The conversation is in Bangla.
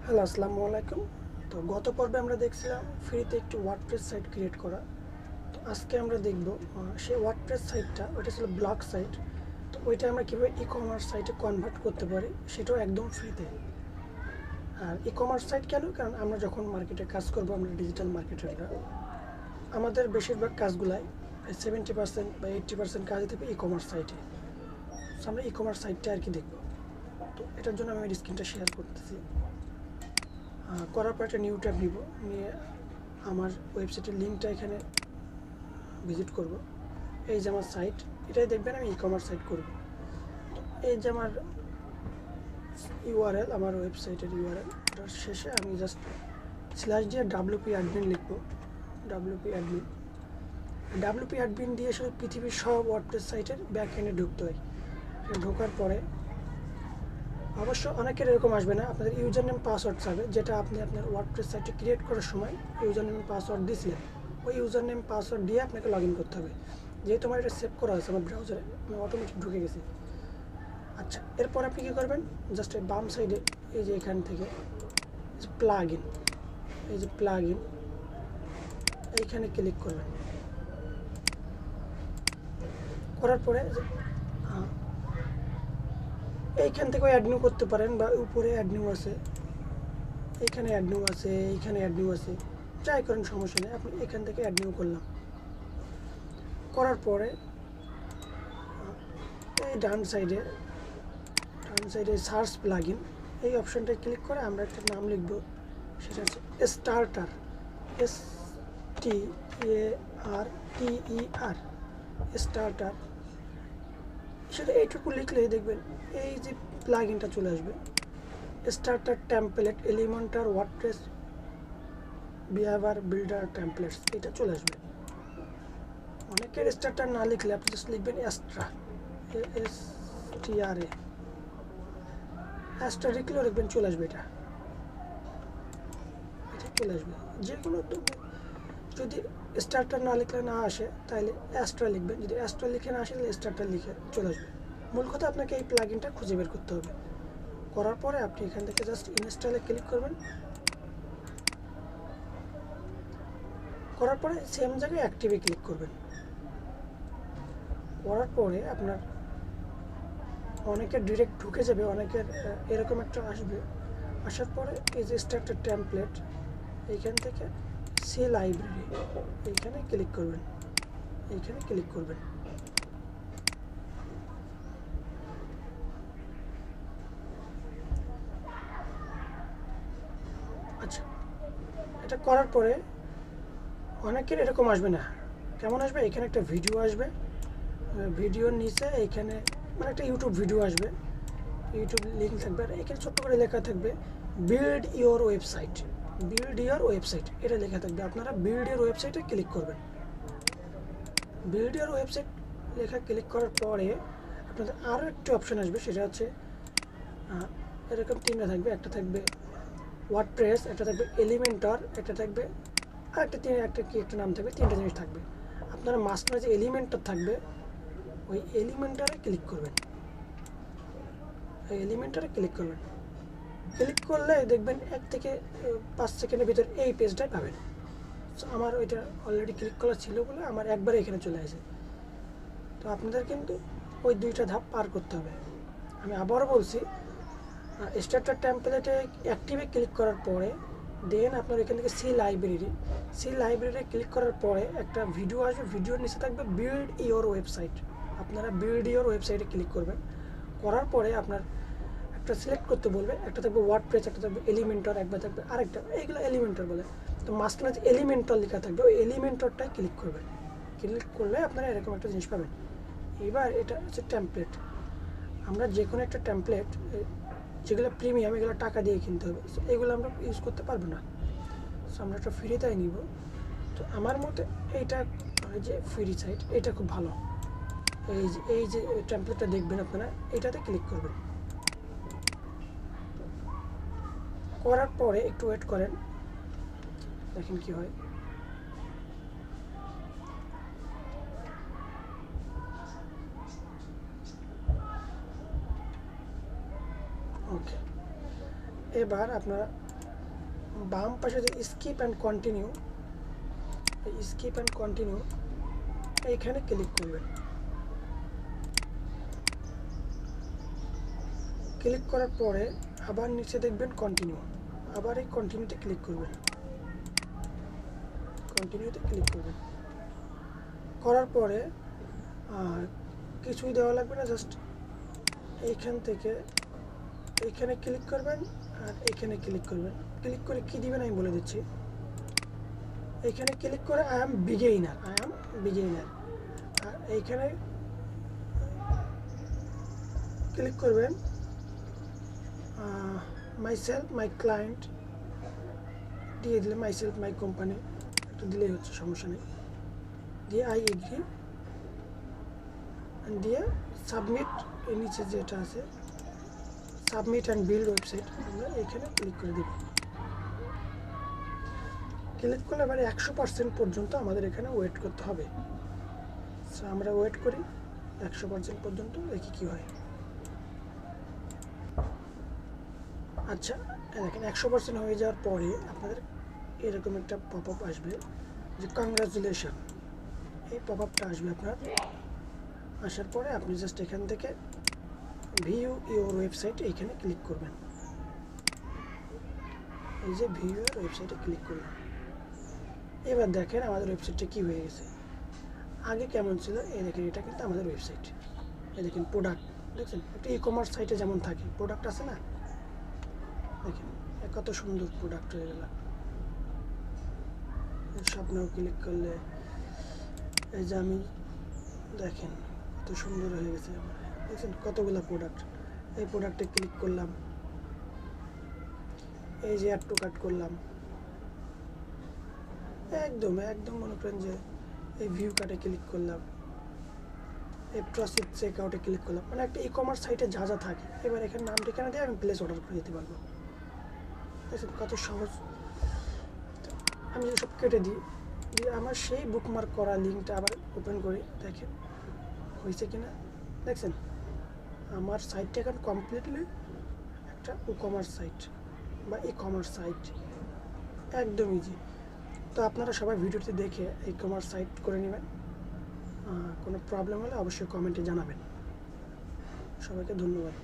হ্যালো, আসসালামু আলাইকুম। তো গত পর্বে আমরা দেখছিলাম ফ্রিতে একটি ওয়ার্ডপ্রেস সাইট ক্রিয়েট করা। তো আজকে আমরা দেখব সেই ওয়ার্ডপ্রেস সাইটটা, ওইটা ছিল ব্লগ সাইট। তো ওইটা আমরা কীভাবে ই কমার্স সাইটে কনভার্ট করতে পারি, সেটাও একদম ফ্রিতে। আর ই কমার্স সাইট কেন? কারণ আমরা যখন মার্কেটে কাজ করব, আমরা ডিজিটাল মার্কেটাররা, আমাদের বেশিরভাগ কাজগুলাই 70% বা 80% কাজই থাকবে ই কমার্স সাইটে। তো আমরা ই কমার্স সাইটটা আর কি দেখব। তো এটার জন্য আমি স্ক্রিনটা শেয়ার করতেছি। করার পর একটা নিউ ট্যাব নিব, নিয়ে আমার ওয়েবসাইটের লিঙ্কটা এখানে ভিজিট করব। এই যে আমার সাইট, এটাই দেখবেন আমি ই কমার্স সাইট করব। তো এই যে আমার ইউআরএল, আমার ওয়েবসাইটের ইউআরএল, ওটার শেষে আমি জাস্ট স্ল্যাশ দিয়ে WP অ্যাডমিন লিখব। WP অ্যাডমিন দিয়ে শুধু পৃথিবীর সব ওয়ার্ডপ্রেস সাইটের ব্যাক এন্ডে ঢুকতে হয়। ঢোকার পরে অবশ্য অনেকের এরকম আসবে না, আপনাদের ইউজার নেম পাসওয়ার্ড চাবে, যেটা আপনি আপনার ওয়ার্ডপ্রেস সাইটে ক্রিয়েট করার সময় ইউজার নেম পাসওয়ার্ড দিয়েছিলেন। ওই ইউজার নেম পাসওয়ার্ড দিয়ে আপনাকে লগ ইন করতে হবে। যেহেতু আমার এটা সেভ করা আছে আমার ব্রাউজারে, আমি অটোমেটিক ঢুকে গেছি। আচ্ছা, এরপর আপনি কী করবেন, জাস্ট এই বাম সাইডে এই যে এখান থেকে প্লাগ ইন, এই যে প্লাগ ইন, এইখানে ক্লিক করবেন। করার পরে এইখান থেকে অ্যাড নিউ করতে পারেন, বা উপরে অ্যাড নিউ আছে, এইখানে অ্যাড নিউ আছে, এইখানে অ্যাড নিউ আছে, ট্রাই করেন, সমস্যা নেই। আপনি এখান থেকে অ্যাড নিউ করলাম। করার পরে এই ডান সাইডে সার্চ প্লাগইন, এই অপশানটায় ক্লিক করে আমরা একটা নাম লিখব, সেটা হচ্ছে স্টার্টার, STARTER, স্টার্টার। সেটা এইটুকু লিখলেই দেখবেন এই যে প্লাগইনটা চলে আসবে, starter template Elementor WordPress behaviour builder templates, এটা চলে আসবে। অনেকের স্টার্টার না লিখলে আপনি জাস্ট লিখবেন অ্যাস্ট্রা, অ্যাস্ট্রা লিখলেও লিখবেন, চলে আসবে। এটা চলে আসবে। যে কোনো, যদি স্টার্টার না লিখলে না আসে তাহলে অ্যাস্ট্রা লিখবেন, যদি অ্যাস্ট্রা লিখে না আসে তাহলে স্টার্টার লিখে চলে আসবে। মূল কথা আপনাকে এই প্লাগইনটা খুঁজে বের করতে হবে। করার পরে আপনি এখান থেকে জাস্ট ইনস্টলে ক্লিক করবেন। করার পরে সেম জায়গায় অ্যাক্টিভে ক্লিক করবেন। করার পরে আপনার অনেকের ডিরেক্ট ঢুকে যাবে, অনেকের এরকম একটা আসবে। আসার পরে এই যে স্টার্টার টেমপ্লেট, এইখান থেকে সি লাইব্রেরি, এইখানে ক্লিক করবেন, এইখানে ক্লিক করবেন। আচ্ছা, এটা করার পরে অনেকের এরকম আসবে না। কেমন আসবে, এখানে একটা ভিডিও আসবে, ভিডিওর নিচে এইখানে মানে একটা ইউটিউব ভিডিও আসবে, ইউটিউব লিঙ্ক থাকবে, আর এখানে ছোট্ট করে লেখা থাকবে বিল্ড ইওর ওয়েবসাইট, এটা লেখা থাকবে। আপনারা বিল্ড ইওর ওয়েবসাইটে ক্লিক করবেন। বিল্ড ইওর ওয়েবসাইট লেখা ক্লিক করার পরে আপনাদের আরও একটি অপশান আসবে, সেটা হচ্ছে এরকম তিনটা থাকবে। একটা থাকবে ওয়ার্ডপ্রেস, একটা থাকবে এলিমেন্টর, একটা থাকবে আর একটা কি একটা নাম থাকবে, তিনটা জিনিস থাকবে। আপনারা মাঝখানে যে এলিমেন্টর থাকবে, ওই এলিমেন্টরে ক্লিক করবেন। ক্লিক করলে দেখবেন 1 থেকে 5 সেকেন্ডের ভিতর এই পেজটাই পাবেন। আমার ওইটা অলরেডি ক্লিক করা ছিল বলে আমার একবারে এখানে চলে আসে। তো আপনাদের কিন্তু ওই 2টা ধাপ পার করতে হবে। আমি আবারও বলছি, স্টার্টার টেমপ্লেটে অ্যাক্টিভে ক্লিক করার পরে দেন আপনার এখান থেকে সি লাইব্রেরি ক্লিক করার পরে একটা ভিডিও আসবে, ভিডিওর নিচে থাকবে বিল্ড ইওর ওয়েবসাইট। আপনারা বিল্ড ইওর ওয়েবসাইটে ক্লিক করবেন। করার পরে আপনার একটা সিলেক্ট করতে বলবে, একটা থাকবে ওয়ার্ডপ্রেস, একটা থাকবে এলিমেন্টর, একবার থাকবে আরেকটা, এইগুলো এলিমেন্টর বলে। তো মাঝখানে যে এলিমেন্টর লেখা থাকবে, ওই এলিমেন্টরটাই ক্লিক করবেন। ক্লিক করলে আপনারা এরকম একটা জিনিস পাবেন। এবার এটা হচ্ছে টেমপ্লেট। আমরা যে কোনো একটা টেমপ্লেট, যেগুলো প্রিমিয়াম, এগুলো টাকা দিয়ে কিনতে হবে, এগুলো আমরা ইউজ করতে পারবো না। সো আমরা একটা ফ্রিতেই নিব। তো আমার মতে এইটা যে ফ্রি সাইট, এটা খুব ভালো। এই যে টেমপ্লেটটা দেখবেন আপনারা, এটাতে ক্লিক করবেন। করার পরে একটু ওয়েট করেন, দেখেন কি হয়। ওকে, এবার আপনারা বাম পাশে যে স্কিপ অ্যান্ড কন্টিনিউ, এই স্কিপ অ্যান্ড কন্টিনিউ এইখানে ক্লিক করবেন। ক্লিক করার পরে আবার নিচে দেখবেন কন্টিনিউ, আবার এই কন্টিনিউতে ক্লিক করবেন, কন্টিনিউতে ক্লিক করবেন। করার পরে কিছুই দেওয়া লাগবে না, জাস্ট এইখান থেকে এইখানে ক্লিক করবেন আর এইখানে ক্লিক করবেন। ক্লিক করে কি দিবেন আমি বলে দিচ্ছি। এইখানে ক্লিক করে আই অ্যাম বিগিনার, আর এইখানে ক্লিক করবেন মাইসেলফ মাই ক্লায়েন্ট দিয়ে দিলে, মাইসেলফ মাই কোম্পানি একটু দিলেই হচ্ছে, সমস্যা নেই। দিয়ে আই এগ্রি দিয়ে সাবমিট, এর নিচে যেটা আছে সাবমিট অ্যান্ড বিল্ড ওয়েবসাইট, আমরা এখানে ক্লিক করে দেব। ক্লিক করলে এবারে 100% পর্যন্ত আমাদের এখানে ওয়েট করতে হবে। সো আমরা ওয়েট করি 100% পর্যন্ত, দেখি কি হয়। আচ্ছা দেখেন 100% হয়ে যাওয়ার পরে আপনাদের এরকম একটা পপ আপ আসবে যে কংগ্রাচুলেশন, এই পপ আপটা আসবে আপনার। আসার পরে আপনি জাস্ট এখান থেকে ভিউ ইউর ওয়েবসাইট এইখানে ক্লিক করবেন। এই যে ভিউ ইউর ওয়েবসাইটে ক্লিক করলাম। এবার দেখেন আমাদের ওয়েবসাইটটা কী হয়ে গেছে। আগে কেমন ছিল এই দেখেন, এটা কিন্তু আমাদের ওয়েবসাইট। এই দেখেন প্রোডাক্ট, দেখছেন একটা ই কমার্স সাইটে যেমন থাকে প্রোডাক্ট আছে না, দেখেন কত সুন্দর প্রোডাক্ট হয়ে গেল। স্বপ্নেও ক্লিক করলে এই যে আমি দেখেন কত সুন্দর হয়ে গেছে আমার, দেখছেন কতগুলো প্রোডাক্ট। এই প্রোডাক্টে ক্লিক করলাম, এই যে অ্যাড টু কার্ট করলাম, একদম একদম মনে করেন যে এই ভিউ কার্টে ক্লিক করলাম, এই প্রসিড চেক আউটে ক্লিক করলাম, মানে একটা ই কমার্স সাইটে যা যা থাকে। এবার এখানে নাম ঠিকানা দিয়ে আমি প্লেস অর্ডার করে দিতে পারবো। দেখছেন কত সহজ। আমি যদি সব কেটে দিই, দিয়ে আমার সেই বুকমার্ক করা লিঙ্কটা আবার ওপেন করি, দেখেন হয়েছে কিনা। দেখছেন আমার সাইটটা এখন কমপ্লিটলি একটা woocommerce সাইট বা ই কমার্স সাইট, একদম ইজি। তো আপনারা সবাই ভিডিওটি দেখে ই কমার্স সাইট করে নেবেন। কোনো প্রবলেম হলে অবশ্যই কমেন্টে জানাবেন। সবাইকে ধন্যবাদ।